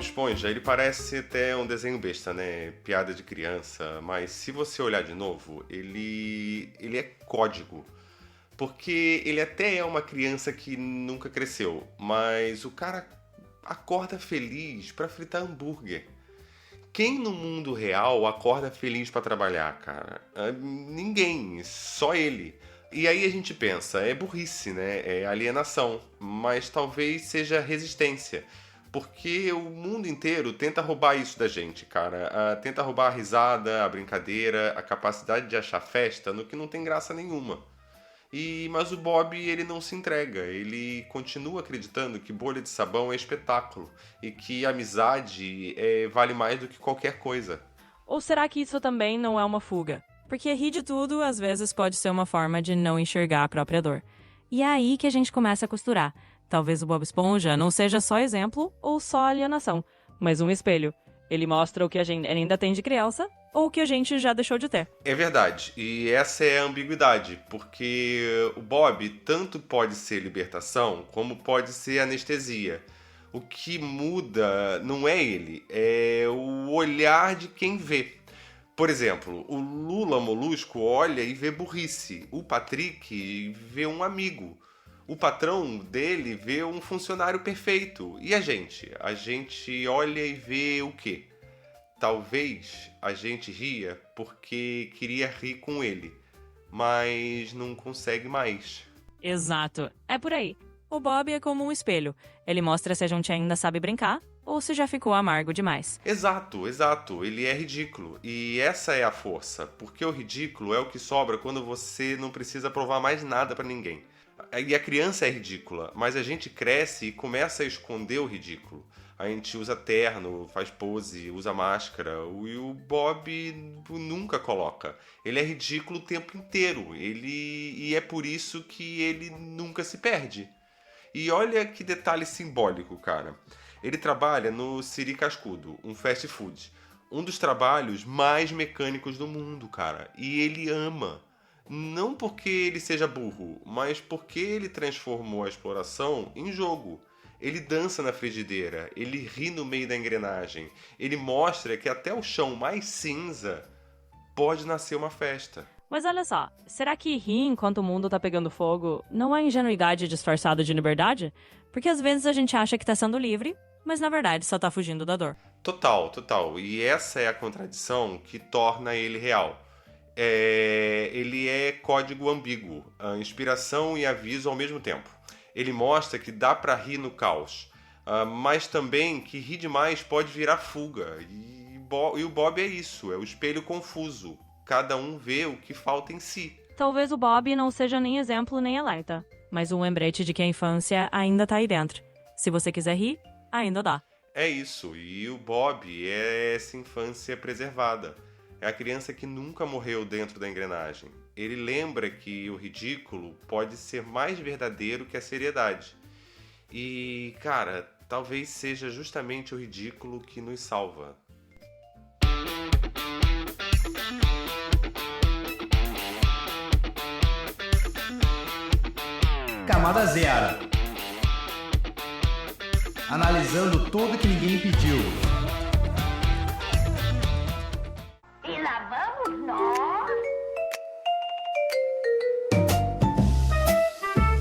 Esponja, ele parece até um desenho besta, né? Piada de criança, mas se você olhar de novo, ele é código. Porque ele até é uma criança que nunca cresceu, mas o cara acorda feliz pra fritar hambúrguer. Quem no mundo real acorda feliz pra trabalhar, cara? Ninguém, só ele. E aí a gente pensa, é burrice, né? É alienação, mas talvez seja resistência. Porque o mundo inteiro tenta roubar isso da gente, cara. Tenta roubar a risada, a brincadeira, a capacidade de achar festa no que não tem graça nenhuma. Mas o Bob, ele não se entrega. Ele continua acreditando que bolha de sabão é espetáculo e que amizade vale mais do que qualquer coisa. Ou será que isso também não é uma fuga? Porque rir de tudo, às vezes, pode ser uma forma de não enxergar a própria dor. E é aí que a gente começa a costurar. Talvez o Bob Esponja não seja só exemplo ou só alienação, mas um espelho. Ele mostra o que a gente ainda tem de criança ou o que a gente já deixou de ter. É verdade, e essa é a ambiguidade, porque o Bob tanto pode ser libertação como pode ser anestesia. O que muda não é ele, é o olhar de quem vê. Por exemplo, o Lula Molusco olha e vê burrice, o Patrick vê um amigo. O patrão dele vê um funcionário perfeito. E a gente? A gente olha e vê o quê? Talvez a gente ria porque queria rir com ele, mas não consegue mais. Exato, é por aí. O Bob é como um espelho. Ele mostra se a gente ainda sabe brincar ou se já ficou amargo demais. Exato, exato. Ele é ridículo. E essa é a força, porque o ridículo é o que sobra quando você não precisa provar mais nada pra ninguém. E a criança é ridícula, mas a gente cresce e começa a esconder o ridículo. A gente usa terno, faz pose, usa máscara. E o Bob nunca coloca. Ele é ridículo o tempo inteiro. E é por isso que ele nunca se perde. E olha que detalhe simbólico, cara. Ele trabalha no Siri Cascudo, um fast food. Um dos trabalhos mais mecânicos do mundo, cara. E ele ama. Não porque ele seja burro, mas porque ele transformou a exploração em jogo. Ele dança na frigideira, ele ri no meio da engrenagem, ele mostra que até o chão mais cinza pode nascer uma festa. Mas olha só, será que rir enquanto o mundo tá pegando fogo não é ingenuidade disfarçada de liberdade? Porque às vezes a gente acha que tá sendo livre, mas na verdade só tá fugindo da dor. Total, total. E essa é a contradição que torna ele real. Ele é código ambíguo, a inspiração e aviso ao mesmo tempo. Ele mostra que dá pra rir no caos, mas também que rir demais pode virar fuga. E o Bob é isso, é o espelho confuso. Cada um vê o que falta em si. Talvez o Bob não seja nem exemplo nem alerta, mas um lembrete de que a infância ainda tá aí dentro. Se você quiser rir, ainda dá. É isso, e o Bob é essa infância preservada. É a criança que nunca morreu dentro da engrenagem. Ele lembra que o ridículo pode ser mais verdadeiro que a seriedade. E, cara, talvez seja justamente o ridículo que nos salva. Camada Zero. Analisando tudo que ninguém pediu. E lá vamos nós.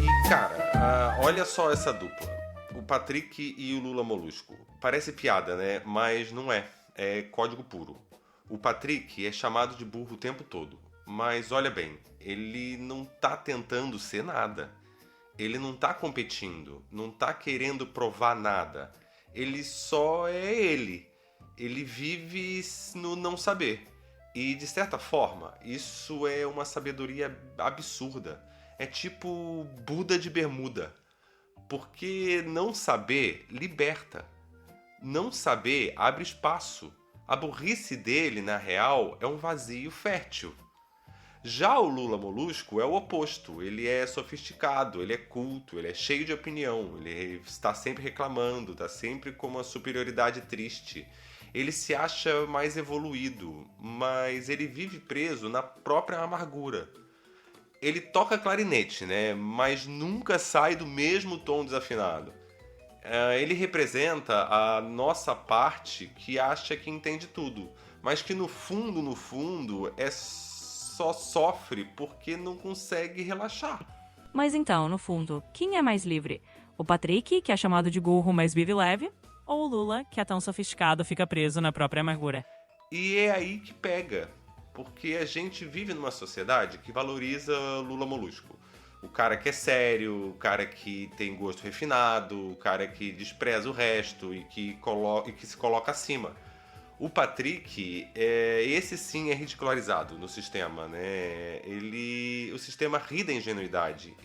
E, cara, olha só essa dupla. O Patrick e o Lula Molusco. Parece piada, né? Mas não é. É código puro. O Patrick é chamado de burro o tempo todo. Mas olha bem, ele não tá tentando ser nada. Ele não tá competindo, não tá querendo provar nada. Ele só é ele. Ele vive no não saber. E, de certa forma, isso é uma sabedoria absurda. É tipo Buda de bermuda. Porque não saber liberta. Não saber abre espaço. A burrice dele, na real, é um vazio fértil. Já o Lula Molusco é o oposto. Ele é sofisticado, ele é culto, ele é cheio de opinião, ele está sempre reclamando, está sempre com uma superioridade triste. Ele se acha mais evoluído, mas ele vive preso na própria amargura. Ele toca clarinete, né? Mas nunca sai do mesmo tom desafinado. Ele representa a nossa parte que acha que entende tudo, mas que no fundo, só sofre porque não consegue relaxar. Mas então, no fundo, quem é mais livre? O Patrick, que é chamado de burro, mas vive leve? Ou o Lula, que é tão sofisticado, fica preso na própria amargura? E é aí que pega, porque a gente vive numa sociedade que valoriza Lula Molusco. O cara que é sério, o cara que tem gosto refinado, o cara que despreza o resto e que se coloca acima. O Patrick, esse sim é ridicularizado no sistema, né? O sistema ri da ingenuidade.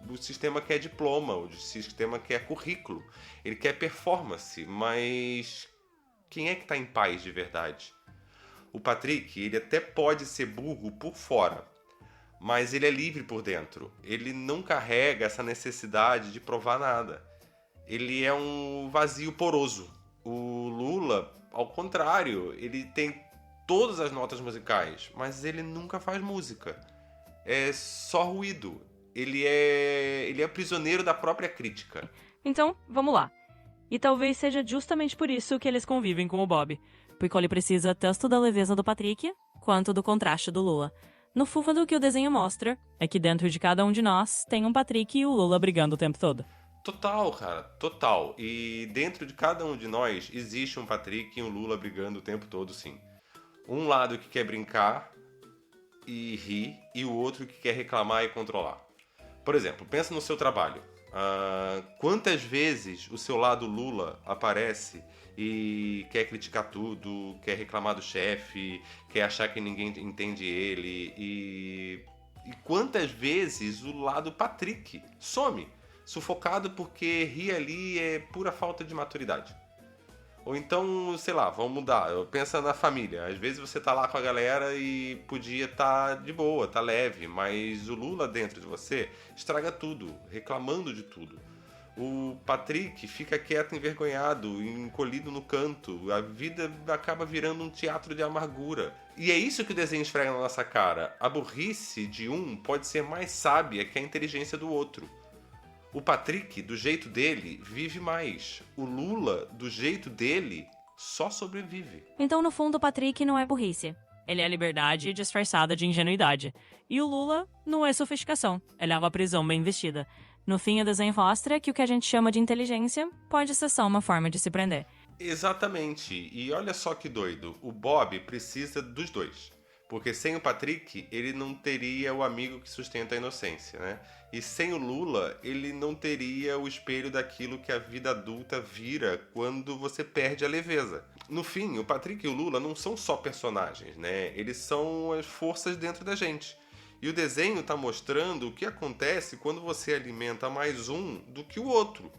O sistema quer diploma, o sistema quer currículo, ele quer performance, mas quem é que está em paz de verdade? O Patrick, ele até pode ser burro por fora, mas ele é livre por dentro. Ele não carrega essa necessidade de provar nada. Ele é um vazio poroso. O Lula, ao contrário, ele tem todas as notas musicais, mas ele nunca faz música. É só ruído. Ele é prisioneiro da própria crítica. Então, vamos lá. E talvez seja justamente por isso que eles convivem com o Bob. Porque ele precisa tanto da leveza do Patrick, quanto do contraste do Lula. No fundo, o que o desenho mostra é que dentro de cada um de nós tem um Patrick e o Lula brigando o tempo todo. Total, cara, total. E dentro de cada um de nós existe um Patrick e um Lula brigando o tempo todo, sim. Um lado que quer brincar e rir, e o outro que quer reclamar e controlar. Por exemplo, pensa no seu trabalho. Quantas vezes o seu lado Lula aparece e quer criticar tudo, quer reclamar do chefe, quer achar que ninguém entende ele, e quantas vezes o lado Patrick some, sufocado porque rir ali é pura falta de maturidade. Ou então, sei lá, vamos mudar. Pensa na família. Às vezes você tá lá com a galera e podia estar de boa, tá leve, mas o Lula dentro de você estraga tudo, reclamando de tudo. O Patrick fica quieto, envergonhado, encolhido no canto. A vida acaba virando um teatro de amargura. E é isso que o desenho esfrega na nossa cara. A burrice de um pode ser mais sábia que a inteligência do outro. O Patrick, do jeito dele, vive mais. O Lula, do jeito dele, só sobrevive. Então, no fundo, o Patrick não é burrice. Ele é liberdade disfarçada de ingenuidade. E o Lula não é sofisticação. Ele é uma prisão bem vestida. No fim, o desenho mostra que o que a gente chama de inteligência pode ser só uma forma de se prender. Exatamente. E olha só que doido. O Bob precisa dos dois. Porque sem o Patrick, ele não teria o amigo que sustenta a inocência, né? E sem o Lula, ele não teria o espelho daquilo que a vida adulta vira quando você perde a leveza. No fim, o Patrick e o Lula não são só personagens, né? Eles são as forças dentro da gente. E o desenho está mostrando o que acontece quando você alimenta mais um do que o outro.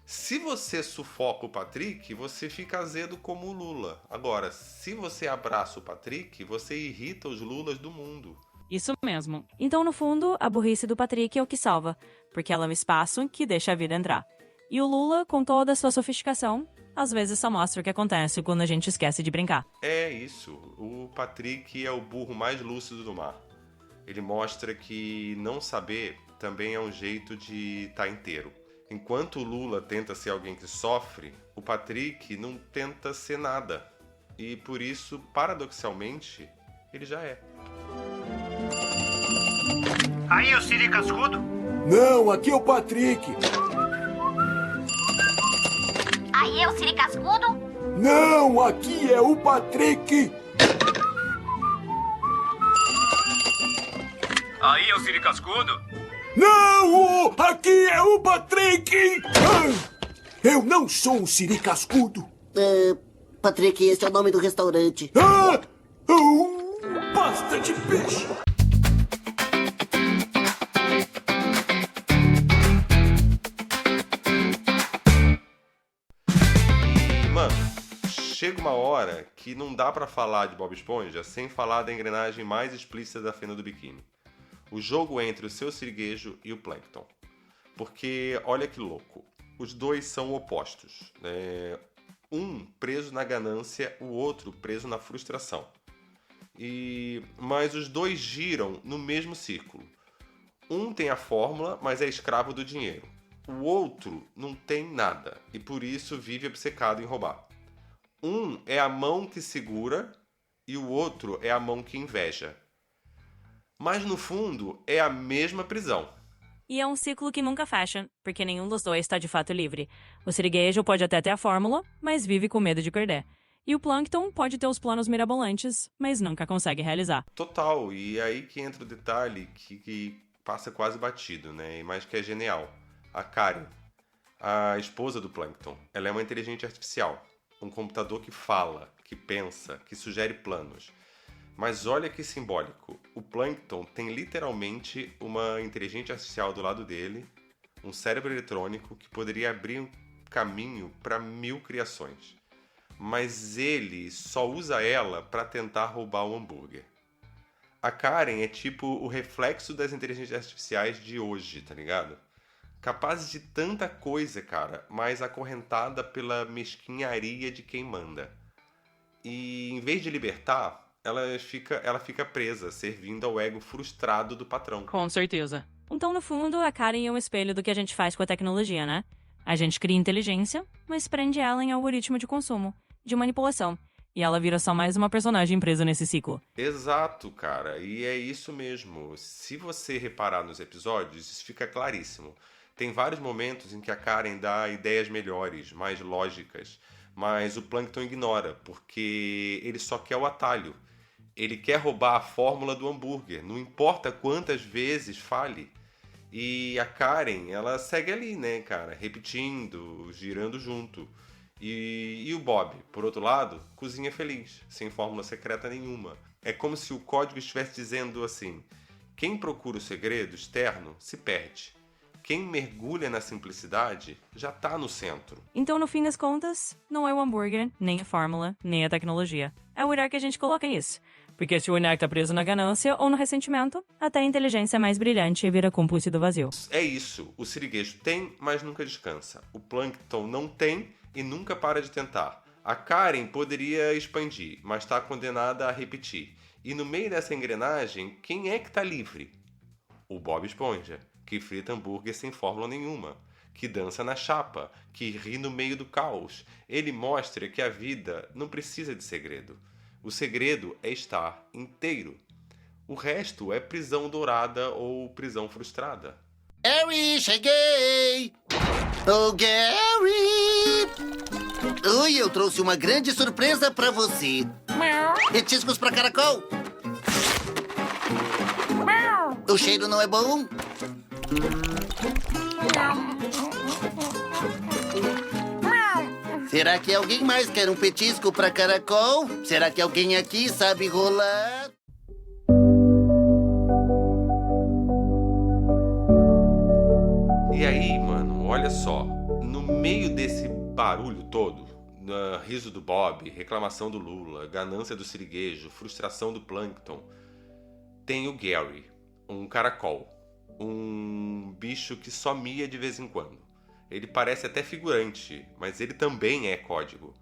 Se você sufoca o Patrick, você fica azedo como o Lula. Agora, se você abraça o Patrick, você irrita os Lulas do mundo. Isso mesmo. Então, no fundo, a burrice do Patrick é o que salva, porque ela é um espaço que deixa a vida entrar. E o Lula, com toda a sua sofisticação, às vezes só mostra o que acontece quando a gente esquece de brincar. É isso. O Patrick é o burro mais lúcido do mar. Ele mostra que não saber também é um jeito de estar inteiro. Enquanto o Lula tenta ser alguém que sofre, o Patrick não tenta ser nada. E por isso, paradoxalmente, ele já é. Aí é o Siri Cascudo? Não, aqui é o Patrick. Aí é o Siri Cascudo? Não, aqui é o Patrick. Aí é o Siri Cascudo? Não, aqui é o Patrick. Eu não sou um Siri Cascudo. Patrick, esse é o nome do restaurante. Pasta de peixe. Mano, chega uma hora que não dá pra falar de Bob Esponja sem falar da engrenagem mais explícita da Fenda do Biquíni. O jogo entre o seu siriguejo e o Plankton. Porque, olha que louco, os dois são opostos. Um preso na ganância, o outro preso na frustração. Mas os dois giram no mesmo círculo. Um tem a fórmula, mas é escravo do dinheiro. O outro não tem nada e por isso vive obcecado em roubar. Um é a mão que segura e o outro é a mão que inveja. Mas no fundo é a mesma prisão. E é um ciclo que nunca fecha, porque nenhum dos dois está de fato livre. O siriguejo pode até ter a fórmula, mas vive com medo de perder. E o Plankton pode ter os planos mirabolantes, mas nunca consegue realizar. Total, e aí que entra o detalhe que passa quase batido, né? Mas que é genial. A Karen, a esposa do Plankton, ela é uma inteligência artificial. Um computador que fala, que pensa, que sugere planos. Mas olha que simbólico, o Plankton tem literalmente uma inteligência artificial do lado dele, um cérebro eletrônico que poderia abrir um caminho para 1000 criações. Mas ele só usa ela para tentar roubar o hambúrguer. A Karen é tipo o reflexo das inteligências artificiais de hoje, tá ligado? Capazes de tanta coisa, cara, mas acorrentada pela mesquinharia de quem manda. E em vez de libertar, ela fica presa, servindo ao ego frustrado do patrão. Com certeza. Então, no fundo, a Karen é um espelho do que a gente faz com a tecnologia, né? A gente cria inteligência, mas prende ela em algoritmo de consumo, de manipulação. E ela vira só mais uma personagem presa nesse ciclo. Exato, cara. E é isso mesmo. Se você reparar nos episódios, isso fica claríssimo. Tem vários momentos em que a Karen dá ideias melhores, mais lógicas, mas o Plankton ignora, porque ele só quer o atalho. Ele quer roubar a fórmula do hambúrguer, não importa quantas vezes fale. E a Karen, ela segue ali, né, cara, repetindo, girando junto. E o Bob, por outro lado, cozinha feliz, sem fórmula secreta nenhuma. É como se o código estivesse dizendo assim: quem procura o segredo externo se perde. Quem mergulha na simplicidade já tá no centro. Então, no fim das contas, não é o hambúrguer, nem a fórmula, nem a tecnologia. É o olhar que a gente coloca nisso. Porque se o olhar tá preso na ganância ou no ressentimento, até a inteligência é mais brilhante e vira cúmplice do vazio. É isso. O siriguejo tem, mas nunca descansa. O Plankton não tem e nunca para de tentar. A Karen poderia expandir, mas está condenada a repetir. E no meio dessa engrenagem, quem é que tá livre? O Bob Esponja, que frita hambúrguer sem fórmula nenhuma, que dança na chapa, que ri no meio do caos. Ele mostra que a vida não precisa de segredo. O segredo é estar inteiro. O resto é prisão dourada ou prisão frustrada. Gary, cheguei! Oh, Gary! Oi, eu trouxe uma grande surpresa pra você. Petiscos pra caracol. O cheiro não é bom? Será que alguém mais quer um petisco pra caracol? Será que alguém aqui sabe rolar? E aí, mano, olha só. No meio desse barulho todo, riso do Bob, reclamação do Lula, ganância do siriguejo, frustração do Plankton, tem o Gary, um caracol, um bicho que só mia de vez em quando. Ele parece até figurante, mas ele também é código.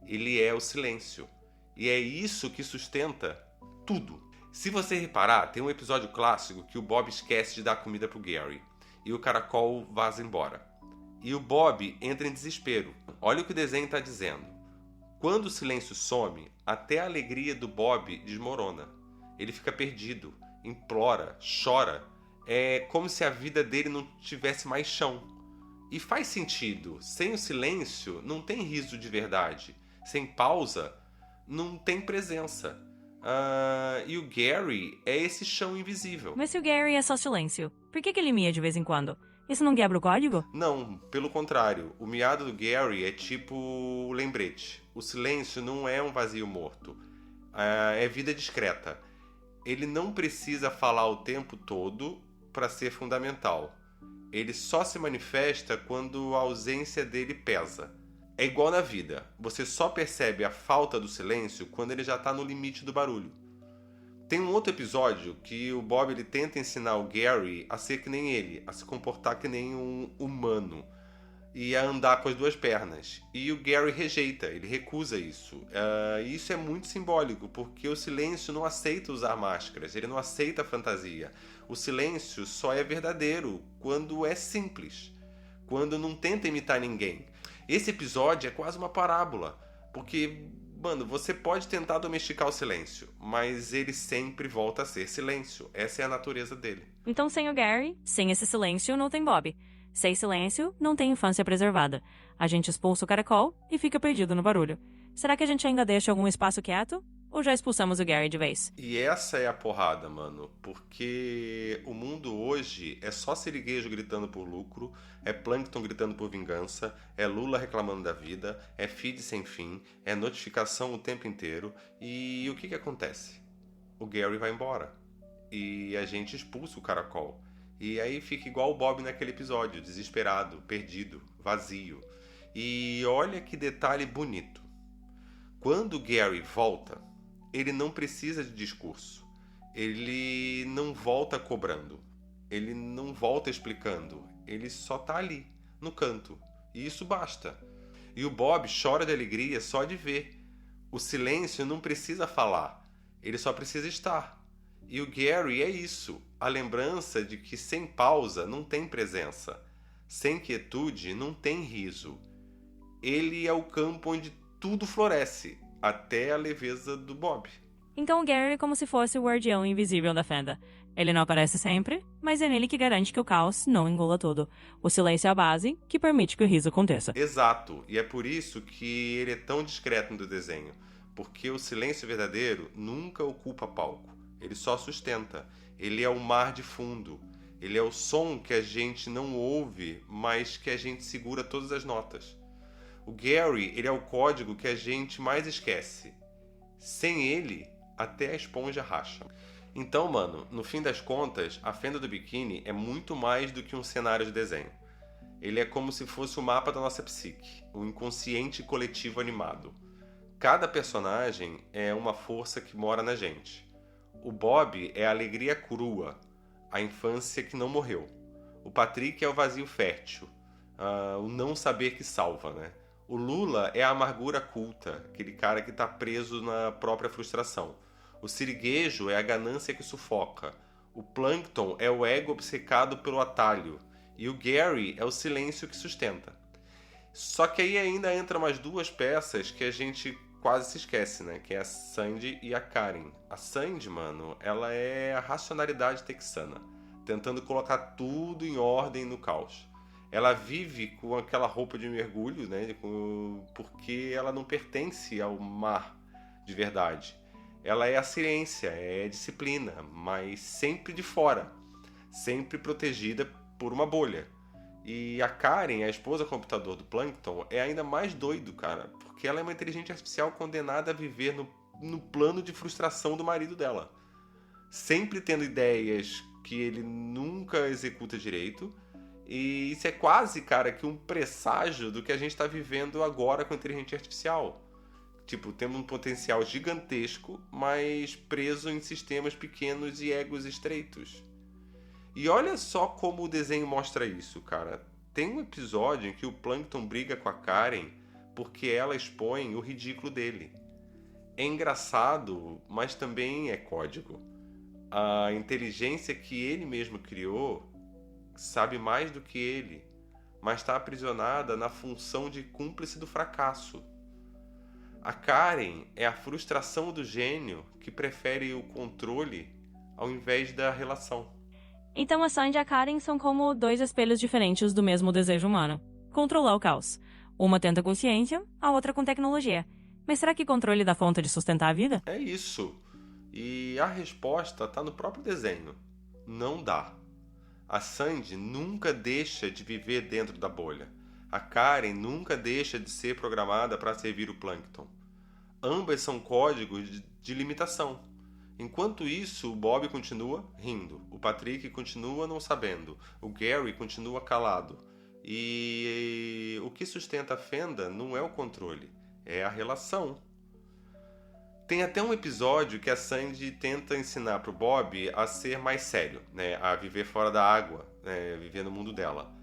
Ele é o silêncio. E é isso que sustenta tudo. Se você reparar, tem um episódio clássico que o Bob esquece de dar comida pro Gary. E o caracol vaza embora. E o Bob entra em desespero. Olha o que o desenho está dizendo. Quando o silêncio some, até a alegria do Bob desmorona. Ele fica perdido, implora, chora. É como se a vida dele não tivesse mais chão. E faz sentido. Sem o silêncio, não tem riso de verdade. Sem pausa, não tem presença. E o Gary é esse chão invisível. Mas se o Gary é só silêncio, por que ele mia de vez em quando? Isso não quebra o código? Não, pelo contrário. O miado do Gary é tipo lembrete. O silêncio não é um vazio morto. É vida discreta. Ele não precisa falar o tempo todo para ser fundamental. Ele só se manifesta quando a ausência dele pesa. É igual na vida. Você só percebe a falta do silêncio quando ele já está no limite do barulho. Tem um outro episódio que o Bob ele tenta ensinar o Gary a ser que nem ele, a se comportar que nem um humano e a andar com as duas pernas. E o Gary rejeita, ele recusa isso. E isso é muito simbólico, porque o silêncio não aceita usar máscaras, ele não aceita fantasia. O silêncio só é verdadeiro quando é simples. quando não tenta imitar ninguém. Esse episódio é quase uma parábola, porque, mano, você pode tentar domesticar o silêncio, mas ele sempre volta a ser silêncio. Essa é a natureza dele. Então, sem o Gary, sem esse silêncio, não tem Bob. Sem silêncio, não tem infância preservada. A gente expulsa o caracol e fica perdido no barulho. Será que a gente ainda deixa algum espaço quieto? Ou já expulsamos o Gary de vez? E essa é a porrada, mano, porque o mundo hoje é só siriguejo gritando por lucro, é Plankton gritando por vingança, é Lula reclamando da vida, é feed sem fim, é notificação o tempo inteiro. E o que acontece? O Gary vai embora e a gente expulsa o caracol. E aí fica igual o Bob naquele episódio, desesperado, perdido, vazio. E olha que detalhe bonito. Quando o Gary volta, ele não precisa de discurso. Ele não volta cobrando. Ele não volta explicando. Ele só tá ali, no canto. E isso basta. E o Bob chora de alegria só de ver. O silêncio não precisa falar. Ele só precisa estar. E o Gary é isso. A lembrança de que sem pausa não tem presença. Sem quietude não tem riso. Ele é o campo onde tudo floresce. Até a leveza do Bob. Então o Gary é como se fosse o guardião invisível da fenda. Ele não aparece sempre, mas é nele que garante que o caos não engula tudo. O silêncio é a base que permite que o riso aconteça. Exato, e é por isso que ele é tão discreto no desenho. Porque o silêncio verdadeiro nunca ocupa palco. Ele só sustenta. Ele é o mar de fundo. Ele é o som que a gente não ouve, mas que a gente segura todas as notas. O Gary, ele é o código que a gente mais esquece. Sem ele, até a esponja racha. Então, mano, no fim das contas, a Fenda do Biquíni é muito mais do que um cenário de desenho. Ele é como se fosse o mapa da nossa psique, o inconsciente coletivo animado. Cada personagem é uma força que mora na gente. O Bob é a alegria crua, a infância que não morreu. O Patrick é o vazio fértil, o não saber que salva, né? O Lula é a amargura culta, aquele cara que está preso na própria frustração. O siriguejo é a ganância que sufoca. O Plankton é o ego obcecado pelo atalho. E o Gary é o silêncio que sustenta. Só que aí ainda entram umas duas peças que a gente quase se esquece, né? Que é a Sandy e a Karen. A Sandy, mano, ela é a racionalidade texana, tentando colocar tudo em ordem no caos. Ela vive com aquela roupa de mergulho, né? Porque ela não pertence ao mar de verdade. Ela é a ciência, é a disciplina, mas sempre de fora. Sempre protegida por uma bolha. E a Karen, a esposa computador do Plankton, é ainda mais doido, cara. Porque ela é uma inteligência artificial condenada a viver no plano de frustração do marido dela. Sempre tendo ideias que ele nunca executa direito. E isso é quase, cara, que um presságio do que a gente está vivendo agora com a inteligência artificial. Tipo, temos um potencial gigantesco, mas preso em sistemas pequenos e egos estreitos. E olha só como o desenho mostra isso, cara. Tem um episódio em que o Plankton briga com a Karen porque ela expõe o ridículo dele. É engraçado, mas também é código. A inteligência que ele mesmo criou sabe mais do que ele, mas está aprisionada na função de cúmplice do fracasso. A Karen é a frustração do gênio que prefere o controle ao invés da relação. Então a Sandy e a Karen são como dois espelhos diferentes do mesmo desejo humano. Controlar o caos. Uma tenta com ciência, a outra com tecnologia. Mas será que controle dá conta de sustentar a vida? É isso. E a resposta está no próprio desenho. Não dá. A Sandy nunca deixa de viver dentro da bolha. A Karen nunca deixa de ser programada para servir o Plankton. Ambas são códigos de limitação. Enquanto isso, o Bob continua rindo, o Patrick continua não sabendo, o Gary continua calado. E o que sustenta a Fenda não é o controle, é a relação. Tem até um episódio que a Sandy tenta ensinar pro Bob a ser mais sério, né? A viver fora da água, né? Viver no mundo dela.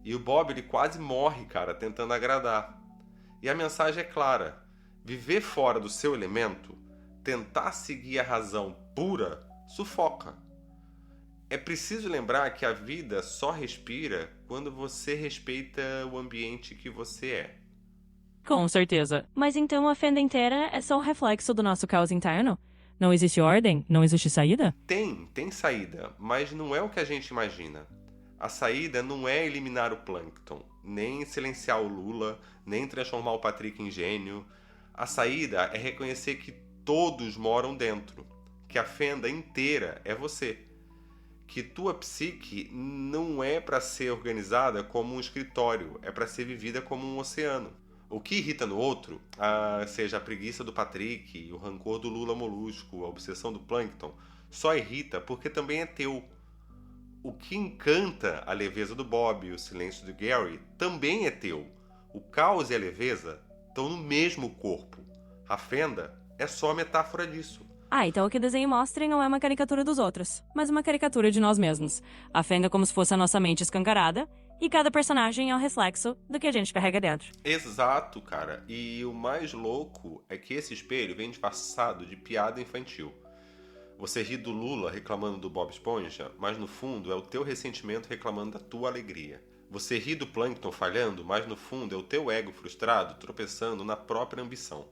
E o Bob, ele quase morre, cara, tentando agradar. E a mensagem é clara. Viver fora do seu elemento, tentar seguir a razão pura, sufoca. É preciso lembrar que a vida só respira quando você respeita o ambiente que você é. Com certeza. Mas então a fenda inteira é só o reflexo do nosso caos interno? Não existe ordem? Não existe saída? Tem saída, mas não é o que a gente imagina. A saída não é eliminar o Plâncton, nem silenciar o Lula, nem transformar o Patrick em gênio. A saída é reconhecer que todos moram dentro, que a fenda inteira é você, que tua psique não é para ser organizada como um escritório, é para ser vivida como um oceano. O que irrita no outro, seja a preguiça do Patrick, o rancor do Lula Molusco, a obsessão do Plâncton, só irrita porque também é teu. O que encanta a leveza do Bob e o silêncio do Gary também é teu. O caos e a leveza estão no mesmo corpo. A fenda é só metáfora disso. Então o que o desenho mostra não é uma caricatura dos outros, mas uma caricatura de nós mesmos. A fenda é como se fosse a nossa mente escancarada, e cada personagem é o reflexo do que a gente carrega dentro. Exato, cara. E o mais louco é que esse espelho vem disfarçado de piada infantil. Você ri do Lula reclamando do Bob Esponja, mas no fundo é o teu ressentimento reclamando da tua alegria. Você ri do Plâncton falhando, mas no fundo é o teu ego frustrado tropeçando na própria ambição.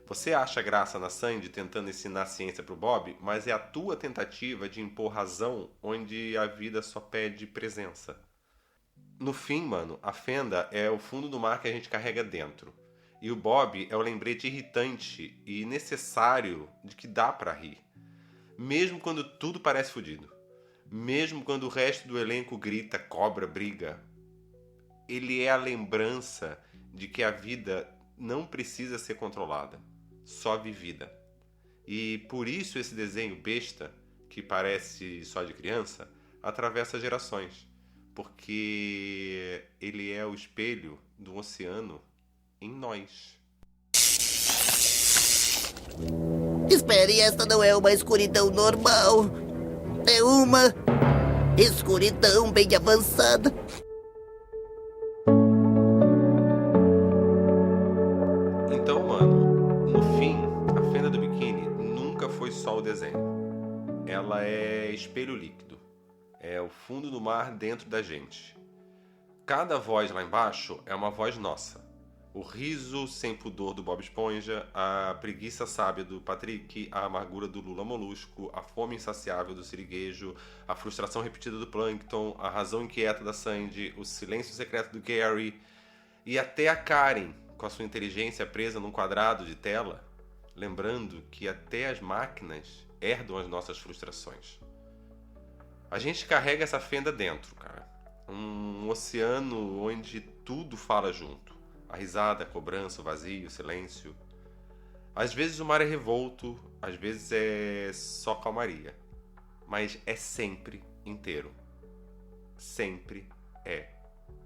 Você acha graça na Sandy tentando ensinar ciência pro Bob, mas é a tua tentativa de impor razão onde a vida só pede presença. No fim, mano, a fenda é o fundo do mar que a gente carrega dentro. E o Bob é o lembrete irritante e necessário de que dá pra rir. Mesmo quando tudo parece fodido. Mesmo quando o resto do elenco grita, cobra, briga. Ele é a lembrança de que a vida não precisa ser controlada, só vivida. E por isso esse desenho besta, que parece só de criança, atravessa gerações. Porque ele é o espelho do oceano em nós. Espere, esta não é uma escuridão normal. É uma escuridão bem avançada. Então, mano, no fim, a fenda do biquíni nunca foi só o desenho. Ela é espelho líquido. É o fundo do mar dentro da gente. Cada voz lá embaixo é uma voz nossa. O riso sem pudor do Bob Esponja, a preguiça sábia do Patrick, a amargura do Lula Molusco, a fome insaciável do Siriguejo, a frustração repetida do Plâncton, a razão inquieta da Sandy, o silêncio secreto do Gary e até a Karen, com a sua inteligência presa num quadrado de tela, lembrando que até as máquinas herdam as nossas frustrações. A gente carrega essa fenda dentro, cara. Um oceano onde tudo fala junto. A risada, a cobrança, o vazio, o silêncio. Às vezes o mar é revolto, às vezes é só calmaria. Mas é sempre inteiro. Sempre é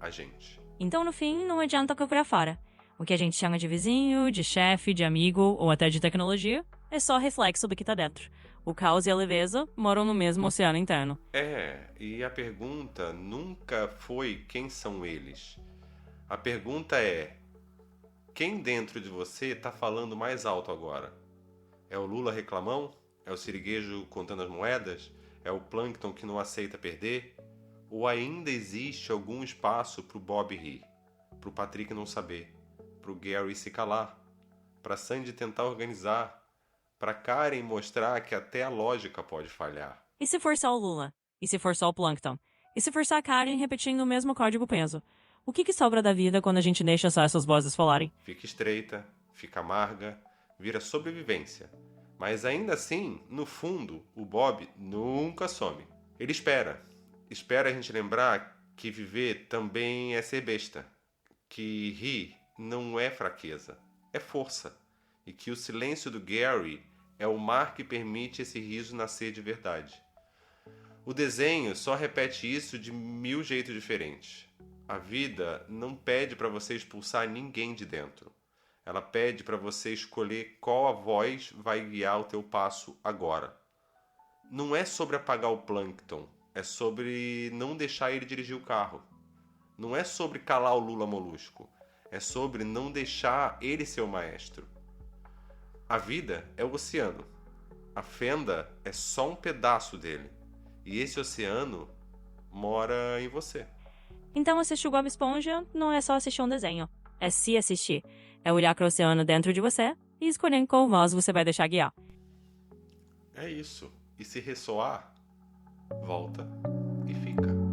a gente. Então, no fim, não adianta procurar fora. O que a gente chama de vizinho, de chefe, de amigo ou até de tecnologia é só reflexo do que tá dentro. O caos e a leveza moram no mesmo oceano interno. E a pergunta nunca foi quem são eles. A pergunta é, quem dentro de você tá falando mais alto agora? É o Lula reclamão? É o Siriguejo contando as moedas? É o Plâncton que não aceita perder? Ou ainda existe algum espaço pro Bob rir? Pro Patrick não saber? Pro Gary se calar? Pra Sandy tentar organizar? Pra Karen mostrar que até a lógica pode falhar? E se for só o Lula? E se for só o Plâncton? E se for só a Karen repetindo o mesmo código peso? O que sobra da vida quando a gente deixa só essas vozes falarem? Fica estreita, fica amarga, vira sobrevivência. Mas ainda assim, no fundo, o Bob nunca some. Ele espera a gente lembrar que viver também é ser besta. Que rir não é fraqueza, é força. E que o silêncio do Gary é o mar que permite esse riso nascer de verdade. O desenho só repete isso de 1000 jeitos diferentes. A vida não pede para você expulsar ninguém de dentro. Ela pede para você escolher qual a voz vai guiar o teu passo agora. Não é sobre apagar o Plâncton, é sobre não deixar ele dirigir o carro. Não é sobre calar o Lula Molusco, é sobre não deixar ele ser o maestro. A vida é o oceano. A fenda é só um pedaço dele. E esse oceano mora em você. Então assistir o Bob Esponja não é só assistir um desenho. É se assistir. É olhar para o oceano dentro de você e escolher em qual voz você vai deixar guiar. É isso. E se ressoar, volta e fica.